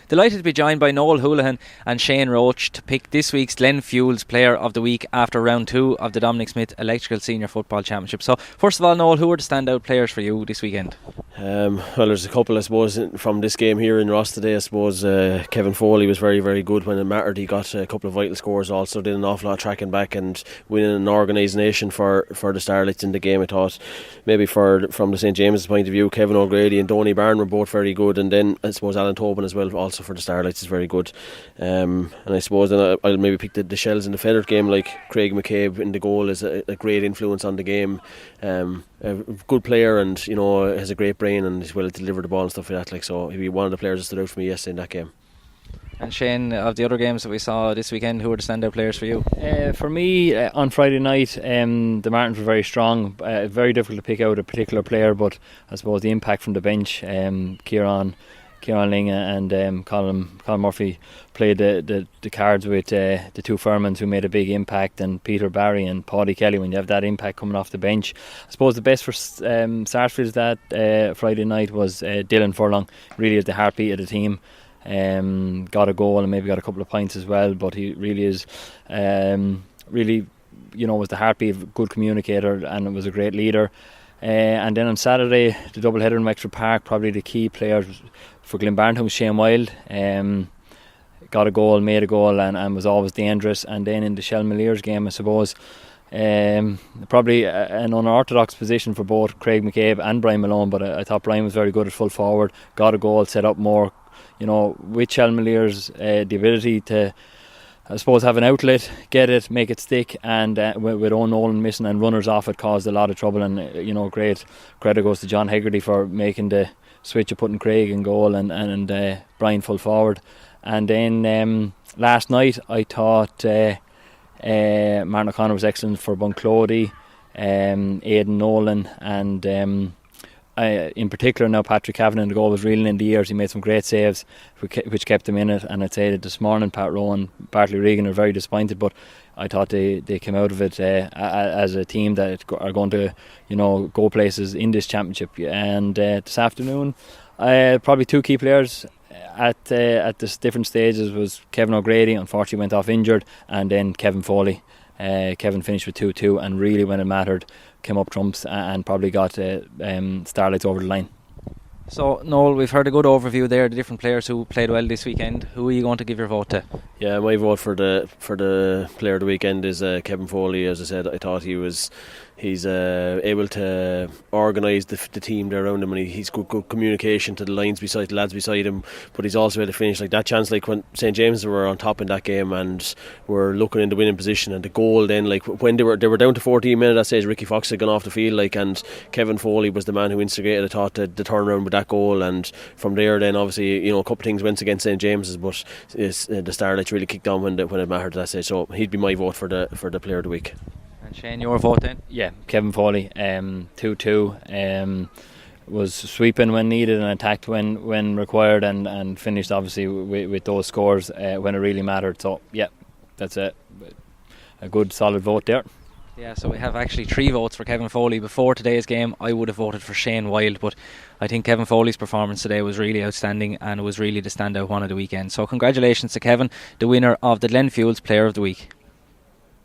Delighted to be joined by Noel Holohan and Shane Roche to pick this week's Glen Fuels Player of the Week after round 2 of the Dominic Smith Electrical Senior Football Championship. So, first of all, Noel, who are the standout players for you this weekend? Well, there's a couple, I suppose, from this game here in Ross today. I suppose Kevin Foley was very, very good when it mattered. He got a couple of vital scores, also did an awful lot of tracking back and winning an organisation for the Starlights in the game. I thought maybe from the St James's point of view, Kevin O'Grady and Donny Byrne were both very good, and then I suppose Alan Tobin as well, also for the Starlights, is very good. And I suppose then I'll maybe pick the shells in the feathered game, like Craig McCabe in the goal is a great influence on the game. A good player, and has a great brain and is willing to deliver the ball and stuff like that. So he'll be one of the players that stood out for me yesterday in that game. And Shane, of the other games that we saw this weekend, who were the standout players for you? For me, on Friday night, the Martins were very strong. Very difficult to pick out a particular player, but I suppose the impact from the bench, Kieran Ling and Colin Murphy played the cards with the two Furmans who made a big impact, and Peter Barry and Paddy Kelly. When you have that impact coming off the bench, I suppose the best for Sarsfields that Friday night was Dylan Furlong. Really is the heartbeat of the team. Got a goal and maybe got a couple of points as well, but he really is was the heartbeat, of a good communicator, and was a great leader. And then on Saturday, the double header in Wexford Park, probably the key players for Glenbarntown was Shane Wilde. Got a goal, made a goal, and was always dangerous. And then in the Shell-Milliers game, I suppose, probably an unorthodox position for both Craig McCabe and Brian Malone, but I thought Brian was very good at full forward, got a goal, set up more. With Shell-Milliers, the ability to, I suppose, have an outlet, get it, make it stick, and with Owen Nolan missing and runners off, it caused a lot of trouble. And great credit goes to John Hegarty for making the switch of putting Craig in goal and Brian full forward. And then last night I thought Martin O'Connor was excellent for Bunclody, Aidan Nolan, and in particular now Patrick Cavan in the goal was reeling in the ears. He made some great saves which kept him in it, and I'd say that this morning Pat Rowan, Bartley Regan are very disappointed, but I thought they came out of it as a team that are going to go places in this championship. And this afternoon probably two key players at this different stages was Kevin O'Grady. Unfortunately went off injured, and then Kevin Foley. Kevin finished with 2-2, and really when it mattered came up trumps and probably got Starlights over the line. So Noel, we've heard a good overview there, the different players who played well this weekend. Who are you going to give your vote to? Yeah, my vote for the player of the weekend is Kevin Foley. As I said, I thought he's able to organise the team there around him, and he's good communication to the lads beside him, but he's also able to finish like that chance, like when St James were on top in that game and were looking in the winning position, and the goal then, like when they were down to 14 minutes at that stage, Ricky Fox had gone off the field, and Kevin Foley was the man who instigated, I thought, the turnaround with that goal. And from there then obviously a couple of things went against St James's, but the Starlights really kicked on when it mattered at that stage, so he'd be my vote for the player of the week. And Shane, your vote then? Yeah, Kevin Foley, 2-2, was sweeping when needed and attacked when required, and finished obviously with those scores when it really mattered. So yeah, that's a good solid vote there. Yeah, so we have actually 3 votes for Kevin Foley. Before today's game I would have voted for Shane Wilde, but I think Kevin Foley's performance today was really outstanding and was really the standout one of the weekend. So congratulations to Kevin, the winner of the Glen Fuels Player of the Week.